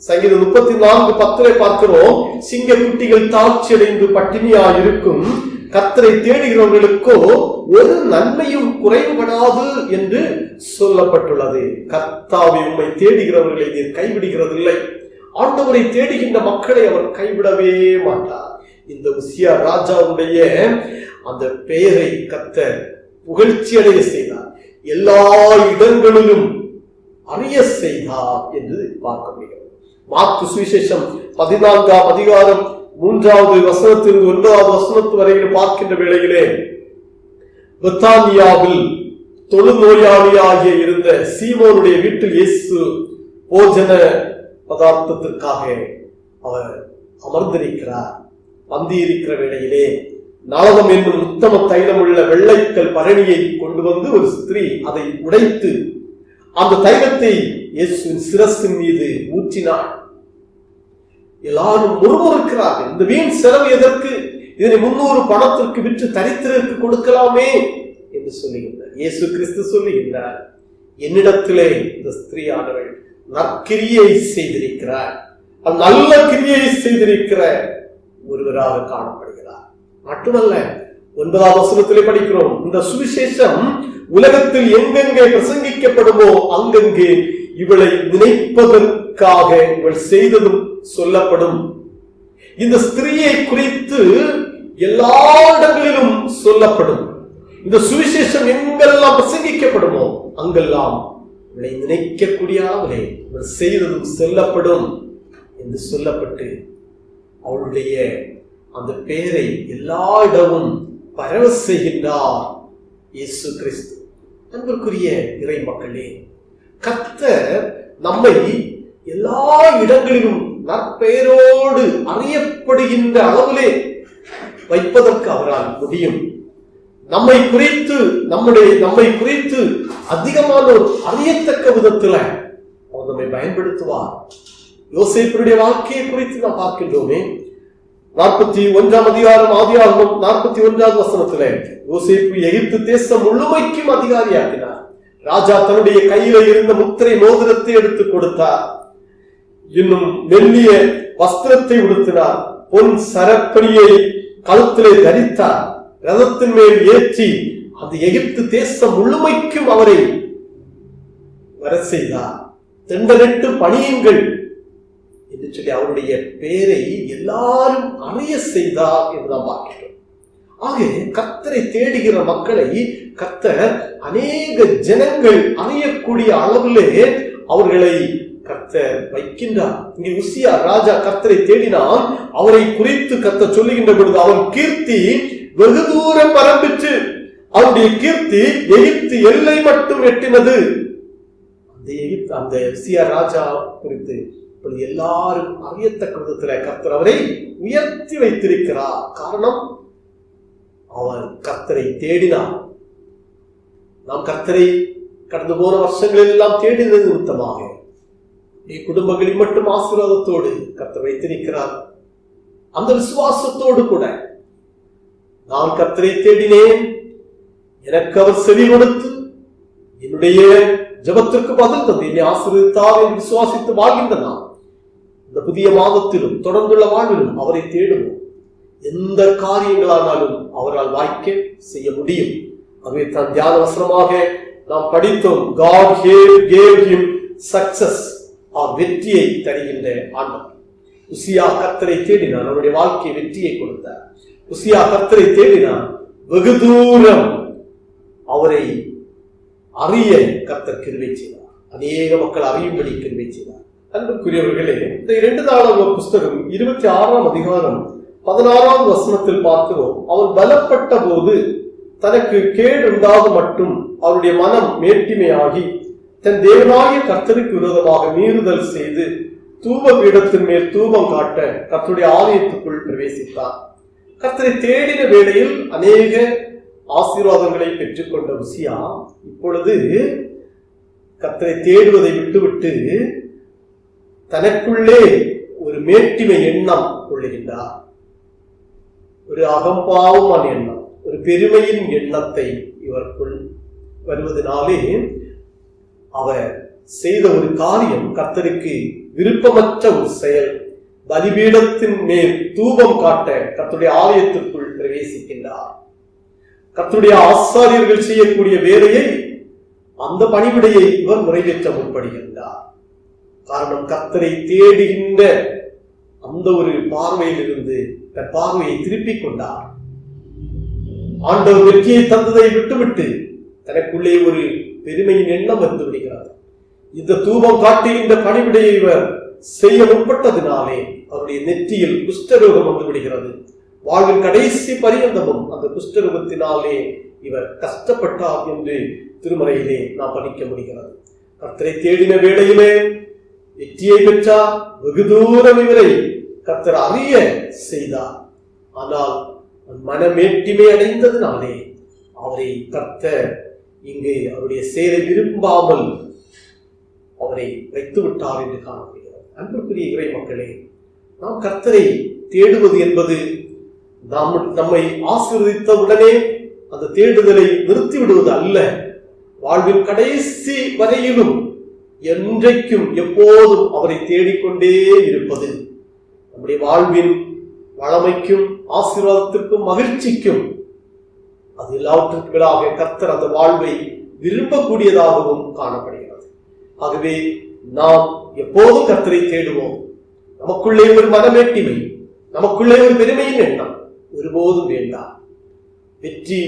சங்கீதம் 34:10 பார்க்கிறோம், சிங்க குட்டிகள் தாழ்ச்சி அடைந்து பட்டினியாய் இருக்கும், கர்த்தரை தேடுகிறவர்களுக்கோ ஒரு நன்மையும் குறைபடாது என்று சொல்லப்பட்டுள்ளது. கர்த்தாவே உம்மை தேடுகிறவர்களை நீர் கைவிடுகிறதில்லை. ஆண்டவரை தேடுகின்ற மக்களை அவர் கைவிடவே மாட்டார். இந்த உசியா ராஜாவுடைய அந்த பெயரை கர்த்தர் புகழ்ச்சி அடைய செய்தார், எல்லா இடங்களிலும் அறிய செய்தார் என்று பார்க்க முடியும். மார்க்கு சுவிசேஷம் 14ஆம் அதிகாரம் 3வது வசனத்திலிருந்து 9வது வசனத்து வரையில் பார்க்கின்ற வேளையிலே பெத்தானியாவில் தொழுநோயாளியாகிய இருந்த சீமோனுடைய வீட்டில் இயேசு போஜன பதார்த்தத்திற்காக அவர் அமர்ந்திருக்கிறார். பந்தி இருக்கிற வேளையிலே நளதம் என்னும் உத்தம தைலம் உள்ள வெள்ளைக்கல் பரணியை கொண்டு வந்து ஒரு ஸ்திரீ அதை உடைத்து அந்த தைலத்தை இயேசுவின் சிரசின் மீது ஊற்றினார். எல்லாரும் முறுமுறுக்கிறார்கள், இந்த வீண் செலவு எதற்கு, இதனை 300 பணத்திற்கு விற்று தரித்திரருக்கு கொடுக்கலாமே என்று சொல்லுகின்றார். இயேசு கிறிஸ்து சொல்லுகின்றார், என்னிடத்திலே இந்த ஸ்திரீயானவள் நற்கிரியை செய்திருக்கிறார், நல்ல கிரியை செய்திருக்கிற ஒருவராக காணப்படுகிறார். மட்டுமல்ல, 9வது வசனத்திலே படிக்கிறோம், இந்த சுவிசேஷம் உலகத்தில் எங்கெங்கே பிரசங்கிக்கப்படுமோ அங்கங்கே இவளை நினைப்பதற்காக இவள் செய்ததும் சொல்லப்படும். இந்த ஸ்திரீயை குறித்து எல்லா இடங்களிலும் சொல்லப்படும். இந்த சுவிசேஷம் எங்கெல்லாம் பிரசங்கிக்கப்படுமோ அங்கெல்லாம் இவளை நினைக்கக்கூடியவளே இவள் செய்ததும் சொல்லப்படும் என்று சொல்லப்பட்டு அவளுடைய அந்த பெயரை எல்லா இடமும் பரவ செய்கின்றார் இயேசு கிறிஸ்து. அன்பிற்குரிய இறை மக்களே, கர்த்தர் நம்மை எல்லா இடங்களிலும் நற்பெயரோடு அறியப்படுகின்ற அளவிலே வைப்பதற்கு அவரால் முடியும். நம்மை குறித்து அதிகமான ஒரு அறியத்தக்க விதத்துல அவர் நம்மை பயன்படுத்துவார். யோசேப்புடைய வாழ்க்கையை குறித்து நாம் பார்க்கின்றோமே. 41 அதிகாரம் ஆதியாகமம் 41வது வசனத்துல யோசேப்பு எகிப்து தேசம் முழுமைக்கும் அதிகாரியாக்கினார். ராஜா தன்னுடைய கையில இருந்த முத்திரை மோதிரத்தை எடுத்து கொடுத்தார். இன்னும் மெல்லிய வஸ்திரத்தை உடுத்தினார். பொன் சரப்பணியை கழுத்திலே தரித்தார். ரதத்தின் மேல் ஏற்றி அந்த எகிப்து தேசம் முழுமைக்கும் அவரை வர செய்தார். தெண்டனிட்டு பணியுங்கள் என்று சொல்லி அவருடைய பெயரை எல்லாரும் அறிய செய்தார் என்று நாம் பார்க்கிறோம். ஆக கர்த்தரை தேடுகிற மக்களை கர்த்தர் அநேக ஜனங்கள் அறியக்கூடிய அளவிலே அவர்களை கர்த்தர் வைக்கின்றார். இங்கே உசியா ராஜா கர்த்தரை தேடினால் அவரை குறித்து கர்த்தர் சொல்லுகின்ற பொழுது அவன் கீர்த்தி வெகு தூரம் பரம்பிற்று. அவருடைய கீர்த்தி எகிப்து எல்லை மட்டும் எட்டினது. அந்த உசியா ராஜா குறித்து எல்லாரும் அறியத்தக்க விதத்துல கர்த்தர் அவரை உயர்த்தி வைத்திருக்கிறார். காரணம், அவர் கர்த்தரை தேடினார். நாம் கர்த்தரை கடந்து போன வருஷங்கள் எல்லாம் தேடினது நிமித்தமாக குடும்பங்களில் மட்டும் ஆசீர்வாதத்தோடு கர்த்தர் வைத்திருக்கிறார். அந்த விசுவாசத்தோடு கூட நான் கர்த்தரை தேடினேன், எனக்கு அவர் செவி கொடுத்து என்னுடைய ஜெபத்திற்கு பதில் தந்து என்னை ஆசீர்வதித்தார் என்று விசுவாசித்து வாழ்கின்ற நாம் இந்த புதிய மாதத்திலும் தொடர்ந்துள்ள வாழ்விலும் அவரை தேடுவோம். எந்த காரியங்களானாலும் அவரால் வாய்க்க செய்ய முடியும். அதை தான் தியான வசனமாக நாம் படித்தோம். God gave him success, வெற்றியை தருகின்ற ஆண்டவர். உசியா கர்த்தரை தேடினான், அவருடைய வாழ்க்கை வெற்றியை கொடுத்தார். உசியா கர்த்தரை தேடினான், வெகு தூரம் அவரை அறிய கர்த்தர் கிருபை செய்தார். அநேக மக்கள் அறியும்படி கிருபை செய்தார். அன்புக்குரியவர்களே, இந்த 2 நாளாகம புஸ்தகம் 26ஆம் அதிகாரம் 16வது வசனத்தில் பார்க்கிறோம். அவர் பலப்பட்ட போது தனக்கு கேடு உண்டாக மட்டும் அவருடைய மனம் மேட்டிமையாகி தன் தேவனாகிய கர்த்தருக்கு விரோதமாக மீறுதல் செய்து தூப பீடத்தின் மேல் தூபம் காட்ட கர்த்தருடைய ஆலயத்துக்குள் பிரவேசித்தார். கர்த்தரை தேடின வேளையில் அநேக ஆசீர்வாதங்களை பெற்றுக்கொண்ட உசியா இப்பொழுது கர்த்தரை தேடுவதை விட்டுவிட்டு தனக்குள்ளே ஒரு மேட்டிமை எண்ணம் கொள்ளுகின்றார். ஒரு அகம்பாவமான எண்ணம், ஒரு பெருமையின் எண்ணத்தை இவருக்குள் வருவதனாலே அவர் செய்த ஒரு காரியம் கர்த்தருக்கு விருப்பமற்ற ஒரு செயல். பலிபீடத்தின் மேல் தூபம் காட்ட கர்த்தருடைய ஆலயத்திற்குள் பிரவேசிக்கின்றார். கர்த்தருடைய ஆசாரியர்கள் செய்யக்கூடிய வேலையை, அந்த பணிவிடையை இவர் நிறைவேற்ற முற்படுகின்றார். காரணம், கர்த்தரை தேடுகின்ற அந்த ஒரு பார்வையிலிருந்து தன் பார்வையை திருப்பிக் கொண்டார். ஆண்டவர் வெற்றியை தந்ததை விட்டுவிட்டு தனக்குள்ளே ஒரு பெருமையின் எண்ணம் வந்து விடுகிறார். இந்த தூபம் காட்டுகின்ற பணிவிடையை இவர் செய்ய முற்பட்டதினாலே அவருடைய நெற்றியில் குஷ்டரோகம் வந்து விடுகிறது. வாழ்வின் கடைசி பரியந்தமும் அந்த குஷ்டரோகத்தினாலே இவர் கஷ்டப்பட்டார் என்று திருமறையிலே நாம் படிக்க முடிகிறது. கர்த்தரை தேடின வேளையிலே வெற்றியை பெற்றார். வெகு தூரம் இவரை கர்த்தர் அறிய செய்தார். ஆனால் மனமேட்டிமை அடைந்ததினாலே அவரை கர்த்தர் இங்கே அவருடைய செயலை விரும்பாமல் அவரை வைத்து விட்டார் என்று காணப்படுகிறது. அன்புக்குரிய இறை மக்களே, நாம் கர்த்தரை தேடுவது என்பது நம்மை ஆசீர்வதித்த உடனே அந்த தேடுதலை நிறுத்திவிடுவது அல்ல. வாழ்வின் கடைசி வரையிலும் என்றைக்கும் எப்போதும் அவரை தேடிக்கொண்டே இருப்பது நம்முடைய வாழ்வின் வளமைக்கும் ஆசீர்வாதத்திற்கும் மகிழ்ச்சிக்கும் அது எல்லாவற்றிற்கு மேலாக கர்த்தர் அந்த வாழ்வை விரும்பக்கூடியதாகவும் காணப்படுகிறது. ஆகவே நாம் எப்போதும் கர்த்தரை தேடுவோம். நமக்குள்ளே ஒரு மனமேட்டிமை, நமக்குள்ளே ஒரு பெருமையின் எண்ணம் ஒருபோதும் வேண்டாம். வெற்றி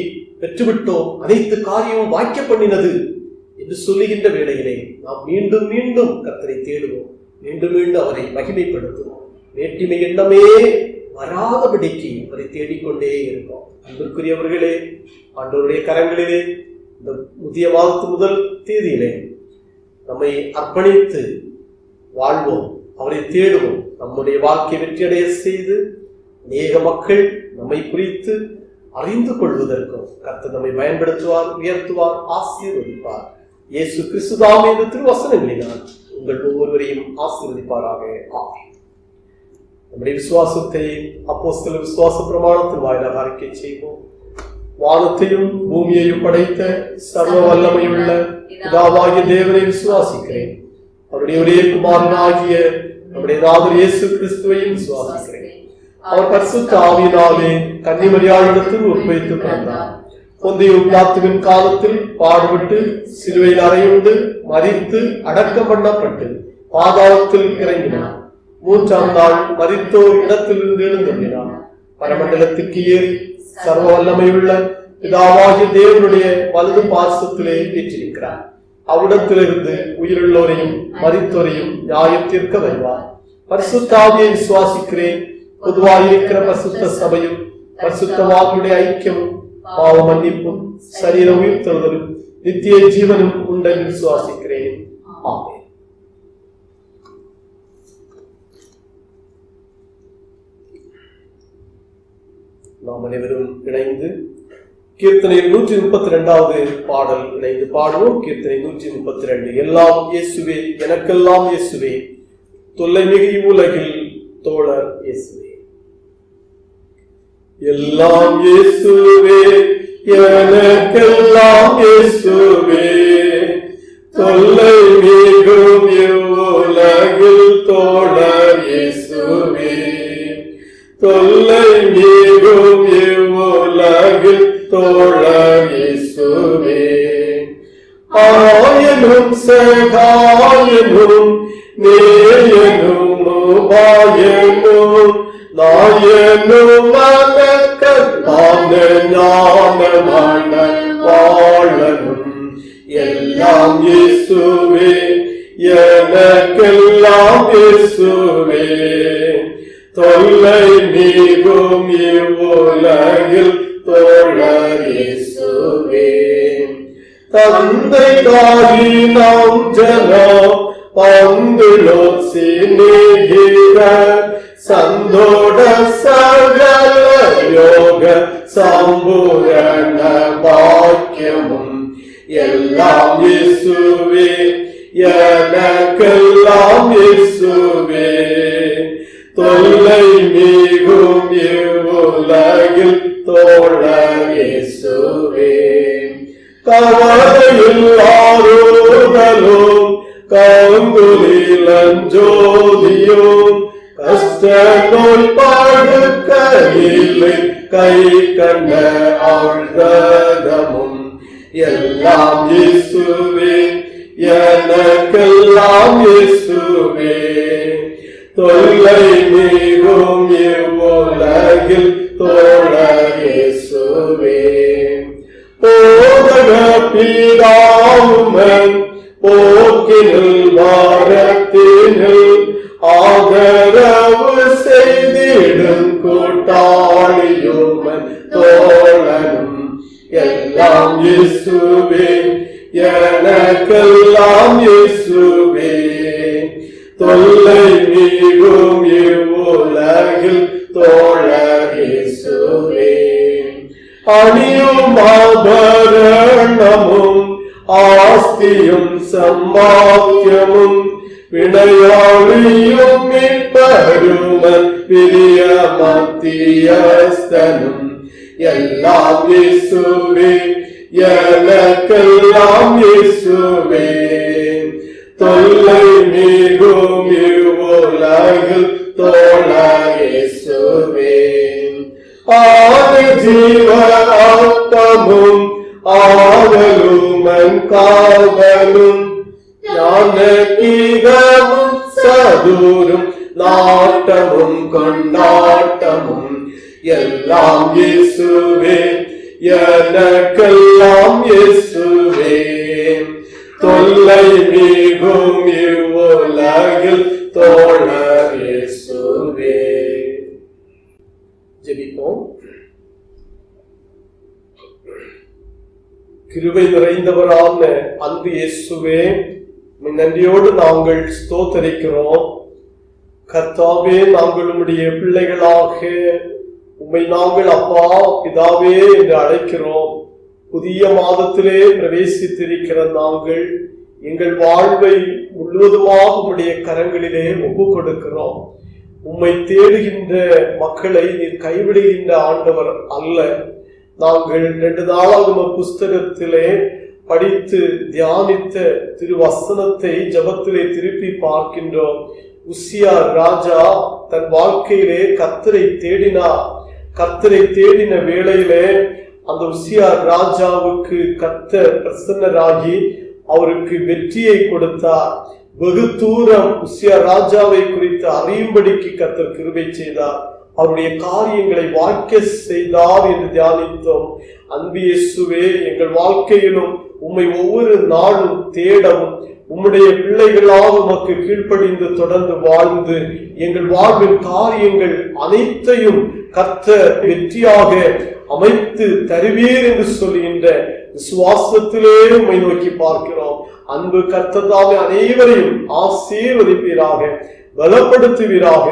பெற்றுவிட்டோம், அனைத்து காரியமும் வாய்க்க பண்ணினது என்று சொல்லுகின்ற வேளையிலே நாம் மீண்டும் மீண்டும் கர்த்தரை தேடுவோம், மீண்டும் மீண்டும் அவரை மகிமைப்படுத்துவோம். வேட்டிமை எண்ணமே வராதபடிக்கு அவரை தேடிக்கொண்டே இருப்போம். அன்பிற்குரியவர்களே, ஆண்டவருடைய கரங்களிலே இந்த புதிய மாதத்து முதல் தேதியிலே நம்மை அர்ப்பணித்து வாழ்வோம், அவரை தேடுவோம். நம்முடைய வாழ்க்கை வெற்றியடைய செய்து அநேக மக்கள் நம்மை குறித்து அறிந்து கொள்வதற்கும் கர்த்தர் நம்மை பயன்படுத்துவார், உயர்த்துவார், ஆசீர்வதிப்பார். இயேசு கிறிஸ்துதாமே இந்த திருவசனங்களினால் உங்கள் ஒவ்வொருவரையும் ஆசீர்வதிப்பாராக. ஆமென். நம்முடைய விசுவாசத்தை அப்போஸ்தலர் விசுவாச பிரமாணத்தின் வாயிலாக அறிக்கை செய்வோம். வானத்தையும் பூமியையும் படைத்த சர்வ வல்லமையுள்ள பிதாவாகிய தேவனை விசுவாசிக்கிறேன். அவருடைய ஒரே குமாரனாகிய நம்முடைய நாதர் இயேசு கிறிஸ்துவையும் விசுவாசிக்கிறேன். அவர் பரிசுத்த ஆவியினாலே கன்னிமரியாளிடத்தில் உற்பவித்து பிறந்தார். பொந்திய பிலாத்துவின் காலத்தில் பாடுபட்டு சிலுவையில் அறையுண்டு மரித்து அடக்கம் பண்ணப்பட்டு பாதாளத்தில் இறங்கினார். 3ஆம் நாள் மரித்தோர் இடத்திலிருந்து எழுந்தருளினார். பரமண்டலத்துக்கு ஏறி சர்வ வல்லமையுள்ள பிதாவாகிய தேவனுடைய வலது பார்சத்திலே வீற்றிருக்கிறார். அவ்விடத்திலிருந்து உயிருள்ளோரையும் மரித்தோரையும் நியாயத்திற்க வருவார். பரிசுத்த ஆவியை விசுவாசிக்கிறேன். பொதுவாக இருக்கிற பரிசுத்த சபையும் பரிசுத்தவான்களுடைய ஐக்கியமும் பாவ மன்னிப்பும் சரீர உயிர்த்தெழுதலும் நித்திய ஜீவனும் உண்டென்று விசுவாசிக்கிறேன். ஆமென். நாம் அனைவரும் இணைந்து கீர்த்தனை 132வது பாடல் இணைந்து பாடுவோம். கீர்த்தனை 132. எல்லாம் இயேசுவே, எனக்கெல்லாம் இயேசுவே, தொல்லை மிகு உலகில் தோழர் இயேசுவே. எல்லாம் இயேசுவே, எனக்கெல்லாம் இயேசுவே, தொல்லை மிகும் இவ்வுலகில் தோழர் இயேசுவே, தொல்லை மிகும் இவ்வுலகில் தோழர் இயேசுவே. ஆயனும் சகாயனும் நேயனும் உபாயனும் நாயனும் மனக்கத்தான ஞானமான வாழனும் எல்லாம் இயேசுவே, எனக்கெல்லாம் இயேசுவே, தொல்லை மிகும் இவ்வுலகில் தோழர் இயேசுவே. தந்தை தாயி நாம் ஜனம் பந்துலோ சிநேகித சந்தோட சகல யோக சம்பூரண பாக்கியமும் எல்லாம் இயேசுவே, எனக்கெல்லாம் இயேசுவே, தொல்லை மிகும் இவ்வுலகில் தோழர் இயேசுவே. கவலையில்லாரோதலும் கங்குலிலஞ்சோதியும் கஷ்ட நோய் படுக்கையிலே கை கண்ட ஆழ்தமும் எல்லாம் இயேசுவே, எனக்கெல்லாம் இயேசுவே, தொல்லை மிகும் இவ்வுலகில் தோழர் இயேசுவே. போதக பிதாவுமன் போக்கினில் வாரத்தினில் ஆதரவு செய்திடும் கூட்டாளியுமன் தோழனும் எல்லாம் இயேசுவே, எனக்கெல்லாம் இயேசுவே, தொல்லை மிகும் இவ்வுலகில் தோழர் இயேசுவே. அணியும் ஆபரணமும் ஆஸ்தியும் சம்பாத்தியமும் வினையாளியும் மீட்பருமன் பிரிய மத்தியஸ்தனும் எல்லாம் இயேசுவே, எனக்கெல்லாம் இயேசுவே, தொல்லை மிகும் இவ்வுலகில் தோழர் இயேசுவே. ஆதி ஜீவ ஆத்மமும் ஆதலுமன் காவலும் ஞான கீதமும் சதுரும் நாட்டமும் கொண்டாட்டமும் எல்லாம் இயேசுவே, எனக்கெல்லாம் இயேசுவே, தொல்லை மிகும் இவ்வுலகில் தோழர் இயேசுவே. ஜெபிப்போம். கிருபை நிறைந்தவரான அன்பு இயேசுவே, நன்றியோடு நாங்கள் ஸ்தோத்தரிக்கிறோம். கர்த்தாவே, நாங்கள் உம்முடைய பிள்ளைகளாக உம்மை நாங்கள் அப்பா பிதாவே என்று அழைக்கிறோம். புதிய மாதத்திலே பிரவேசித்திருக்கிற நாங்கள் எங்கள் வாழ்வை முழுவதுமாக உம்முடைய கரங்களிலே ஒப்பு கொடுக்கிறோம். உம்மை தேடுகின்ற மக்களை நீர் கைவிடுகின்ற ஆண்டவர் அல்ல. நாங்கள் 2 நாளாக புஸ்தகத்திலே படித்து தியானித்த திருவசனத்தை ஜபத்திலே திருப்பி பார்க்கின்றோம். உசியா ராஜா தன் வாழ்க்கையிலே கர்த்தரை தேடினார். கர்த்தரை தேடின வேளையிலே அந்த உசியா ராஜாவுக்கு கர்த்தர் பிரசன்னராகி அவருக்கு வெற்றியை கொடுத்தார். வெகு தூரம் உசியா ராஜாவை குறித்து அறியும்படிக்கு கர்த்தர் கிருபை செய்தார். அவருடைய காரியங்களை வாய்க்க செய்தார் என்று தியானித்தோம். அன்பு இயேசுவே, எங்கள் வாழ்க்கையிலும் உம்மை ஒவ்வொரு நாளும் தேடவும் உம்முடைய பிள்ளைகளாக உமக்கு கீழ்ப்படிந்து தொடர்ந்து வாழ்ந்து எங்கள் வாழ்வின் காரியங்கள் அனைத்தையும் கர்த்தர் வெற்றியாக அமைத்து தருவீர் என்று சொல்லுகின்ற விசுவாசத்திலே உம்மை நோக்கி பார்க்கிறோம். அன்பு கர்த்தர் தாமே அனைவரையும் ஆசீர்வதிப்பீராக, பலப்படுத்துவீராக.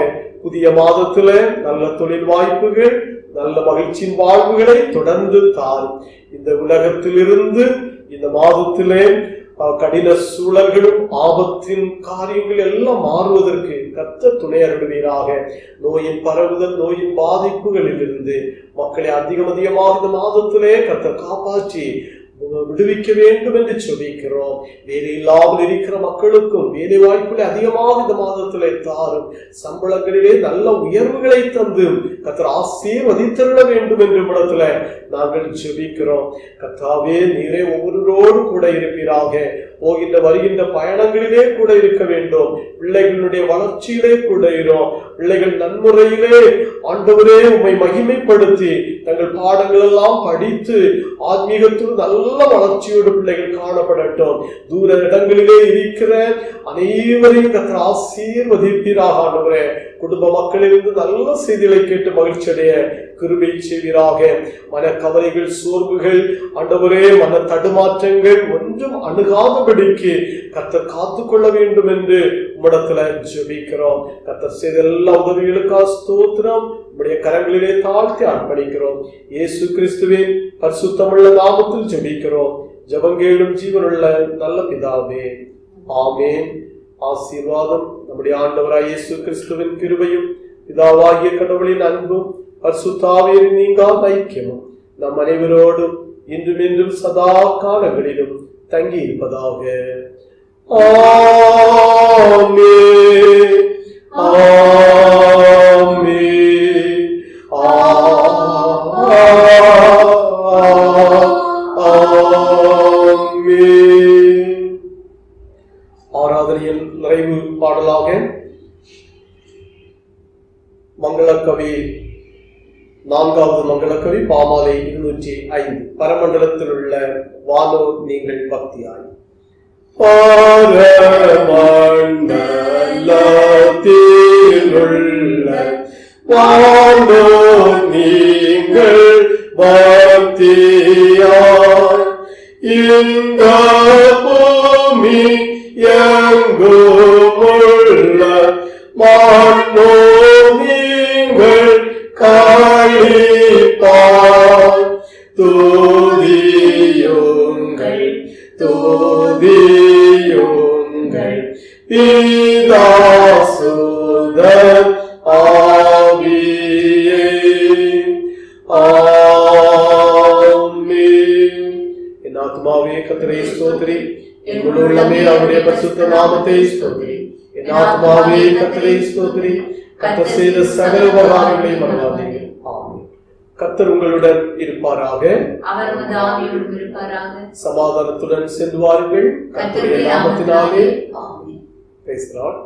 புதிய மாதத்திலே நல்ல தொழில் வாய்ப்புகள், நல்ல மகிழ்ச்சியின் வாழ்வுகளை தொடர்ந்து தாரும். இந்த உலகத்திலிருந்து இந்த மாதத்திலே கடின சூழல்களும் ஆபத்தின் காரியங்கள் எல்லாம் மாறுவதற்கு கர்த்தர் துணை அருள்வீராக. நோயின் பரவுதல், நோயின் பாதிப்புகளில் இருந்து மக்களை அதிகமாக இந்த மாதத்திலே கர்த்தர் காப்பாற்றி விடுவிக்க வேண்டும் என்று சொல்லிக்கிறோம். வேலை இல்லாமல் இருக்கிற மக்களுக்கும் வேலை வாய்ப்புகளை அதிகமாக இந்த மாதத்திலே தாரும். சம்பளங்களிலே நல்ல உயர்வுகளை தந்து கர்த்தர் ஆசீர்வதித்தருள வேண்டும் என்று இடத்துல நாங்கள் ஜெபிக்கிறோம். கர்த்தாவே, நீரே ஒவ்வொருவரோடு கூட இருப்பீராக. போகின்ற வருகின்ற பயணங்களிலே கூட இருக்க வேண்டும். பிள்ளைகளுடைய வளர்ச்சியிலே கூட இருக்கும். பிள்ளைகள் நன்முறையிலே ஆண்டவரே உம்மை மகிமைப்படுத்தி தங்கள் பாடங்கள் எல்லாம் படித்து ஆத்மீகத்தில் நல்ல வளர்ச்சியோடு பிள்ளைகள் காணப்படட்டும். தூர இடங்களிலே இருக்கிற அனைவரையும் கர்த்தர் ஆசீர்வதிப்பீராக. ஆண்டவரே, குடும்ப மக்களிலிருந்து நல்ல செய்திகளை கேட்டு மகிழ்ச்சி அடைய கிருபை செய்வீராக. மனக்கவலைகள், சோர்வுகள், ஆண்டவரே மன தடுமாற்றங்கள் ஒன்றும் அணுகாதபடிக்கு கர்த்தர் காத்துக்கொள்ள வேண்டும் என்று உம்மிடத்துல ஜெபிக்கிறோம். கர்த்தர் செய்த எல்லா உதவிகளுக்காக ஸ்தோத்திரம். உம்முடைய கரங்களிலே தாழ்த்தி அர்ப்பணிக்கிறோம். இயேசு கிறிஸ்துவின் பரிசுத்தமுள்ள நாமத்தில் ஜெபிக்கிறோம். ஜெபங்கேளும் ஜீவனுள்ள நல்ல பிதாவே, ஆமென். ஆசீர்வாதம் நம்முடைய ஆண்டவராய் இயேசு கிறிஸ்துவின் கிருபையும் பிதாவாகிய கடவுளின் அன்பும் பரிசுத்த ஆவியின் நீங்காத ஐக்கியமும் நம் அனைவரோடும் இன்றும் இன்றும் சதா காலங்களிலும் தங்கி இருப்பதாக. ஆமென், ஆமென், ஆமென். ஆராதனையின் நிறைவு பாடலாக மங்களக்கவி, 4வது மங்களக்கவி, பாமாலை 205, பரமண்டலத்தில் உள்ள வானோ நீங்கள் பக்தியாய். பரமண்டலத்தில் உள்ள வானோ நீங்கள் பக்தியாய், இந்த பூமி எங்குமுள்ள மானோ நீங்கள் காளிப்பாய். தூதியுங்கள், தூதியுங்கள் பிதாசுதன் ஆவியே. ஆமென். என் ஆத்மாவே கர்த்தரை ஸ்தோத்திரி, என் முழு உள்ளமே அவருடைய பரிசுத்த நாமத்தை ஸ்தோத்திரி. என் ஆத்மாவே கர்த்தரை ஸ்தோத்திரி, கர்த்தர் செய்த சகல உபகாரங்களை மறவாதீங்க. ஆமென். கர்த்தர் உங்களுடன் இருப்பாராக, அவர் உமது ஆவியோடும் இருப்பாராக. சமாதானத்துடன் சென்று வாருங்கள். கர்த்தருடைய நாமத்தினாலே ஆமென். Praise the Lord.